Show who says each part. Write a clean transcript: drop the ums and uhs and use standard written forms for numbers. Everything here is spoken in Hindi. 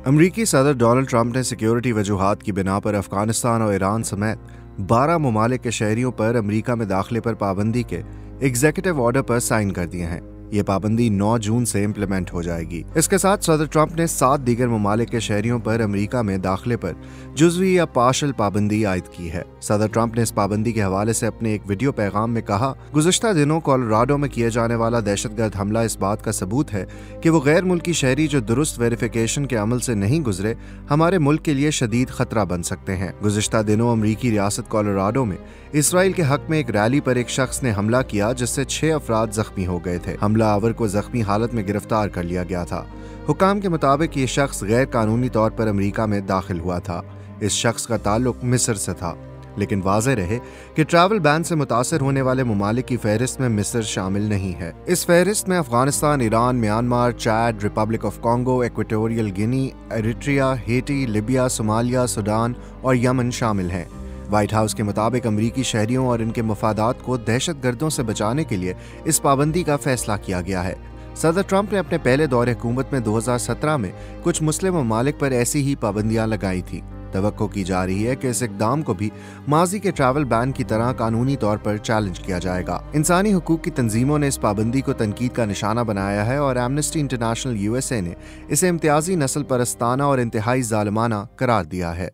Speaker 1: अमरीकी सदर डोनाल्ड ट्रंप ने सिक्योरिटी वजूहात की बिना पर अफगानिस्तान और ईरान समेत 12 ममालिक के शहरियों पर अमरीका में दाखिले पर पाबंदी के एग्जीक्यूटिव ऑर्डर पर साइन कर दिए हैं। ये पाबंदी 9 जून से इम्प्लीमेंट हो जाएगी। इसके साथ सदर ट्रंप ने 7 दीगर ममालिक के शहरियों पर अमरीका में दाखिले पर जुज़वी या पार्शल पाबंदी आयद की है। सदर ट्रंप ने इस पाबंदी के हवाले से अपने एक वीडियो पैगाम में कहा, गुज़िश्ता दिनों कोलोराडो में किए जाने वाला दहशतगर्द हमला इस बात का सबूत है कि वो गैर मुल्की शहरी जो दुरुस्त वेरिफिकेशन के अमल से नहीं गुजरे हमारे मुल्क के लिए शदीद खतरा बन सकते हैं। गुज़िश्ता दिनों अमरीकी रियासत कोलोराडो में इसराइल के हक में एक रैली पर एक शख्स ने हमला किया जिससे 6 अफराद जख्मी हो गए थे। हमलावर को जख्मी हालत में गिरफ्तार कर लिया गया था। हुकाम के मुताबिक ये शख्स गैर कानूनी तौर पर अमरीका में दाखिल हुआ था। इस शख्स का ताल्लुक मिस्र से था, लेकिन वाज़ेह रहे कि ट्रैवल बैन से मुतासर होने वाले ममालिक की फहरिस्त में मिस्र शामिल नहीं है। इस फहरिस्त में Afghanistan, Iran, Myanmar, Chad, Republic of Congo, Equatorial Guinea, Eritrea, Hattie, Libya, Somalia, Sudan और यमन शामिल हैं। व्हाइट हाउस के मुताबिक अमरीकी शहरियों और इनके मफादात को दहशतगर्दों से बचाने के लिए इस पाबंदी का फैसला किया गया है। सदर ट्रंप ने अपने पहले दौरे हुकूमत में 2017 में कुछ मुस्लिम ममालिक पर ऐसी ही पाबंदियां लगाई थी। तवक्को की जा रही है कि इस इक़दाम को भी माजी के ट्रैवल बैन की तरह कानूनी तौर पर चैलेंज किया जाएगा। इंसानी हुकूक की तंजीमों ने इस पाबंदी को तनकीद का निशाना बनाया है और एमनेस्टी इंटरनेशनल USA ने इसे इम्तियाजी नस्ल परस्ताना और इंतहाई जालिमाना करार दिया है।